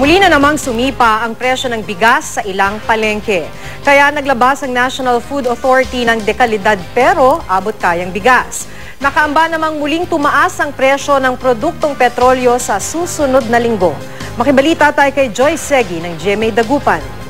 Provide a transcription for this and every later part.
Muli na namang sumipa ang presyo ng bigas sa ilang palengke. Kaya naglabas ang National Food Authority ng dekalidad pero abot kayang bigas. Nakaamba namang muling tumaas ang presyo ng produktong petrolyo sa susunod na linggo. Makibalita tayo kay Joy Segi ng GMA Dagupan.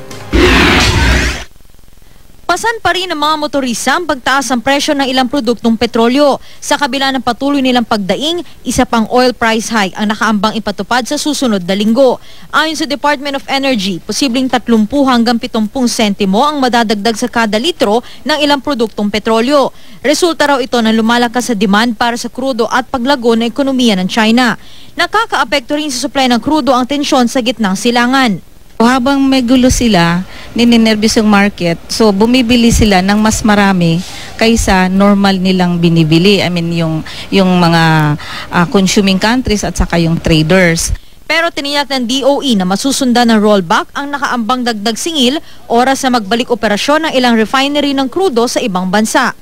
Pasan pa rin ng mga motorista ang pagtaas ng presyo ng ilang produktong petrolyo. Sa kabila ng patuloy nilang pagdaing, isa pang oil price hike ang nakaambang ipatupad sa susunod na linggo. Ayon sa Department of Energy, posibleng 30 hanggang 70 sentimo ang madadagdag sa kada litro ng ilang produktong petrolyo. Resulta raw ito ng lumalakas sa demand para sa krudo at paglago ng ekonomiya ng China. Nakakaapekto rin sa supply ng krudo ang tensyon sa gitnang silangan. Habang may gulo sila, ninenervyos yung market, so bumibili sila ng mas marami kaysa normal nilang binibili. I mean, yung mga consuming countries at saka yung traders. Pero tiniyak ng DOE na masusundan ng rollback ang nakaambang dagdag singil oras na magbalik operasyon ng ilang refinery ng krudo sa ibang bansa.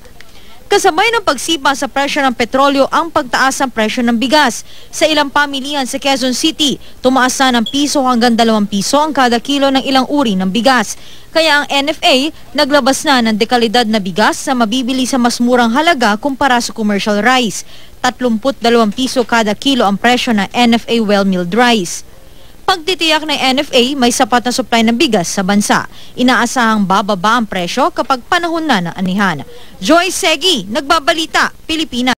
Kasabay ng pagsipa sa presyo ng petrolyo ang pagtaas ng presyo ng bigas. Sa ilang pamilihan sa Quezon City, tumaas na ng piso hanggang 2 piso ang kada kilo ng ilang uri ng bigas. Kaya ang NFA naglabas na ng dekalidad na bigas na mabibili sa mas murang halaga kumpara sa commercial rice. 32 piso kada kilo ang presyo ng NFA well-milled rice. Pagtitiyak ng NFA, may sapat na supply ng bigas sa bansa. Inaasahang bababa ang presyo kapag panahon na ng anihan. Joy Segi, Nagbabalita, Pilipinas.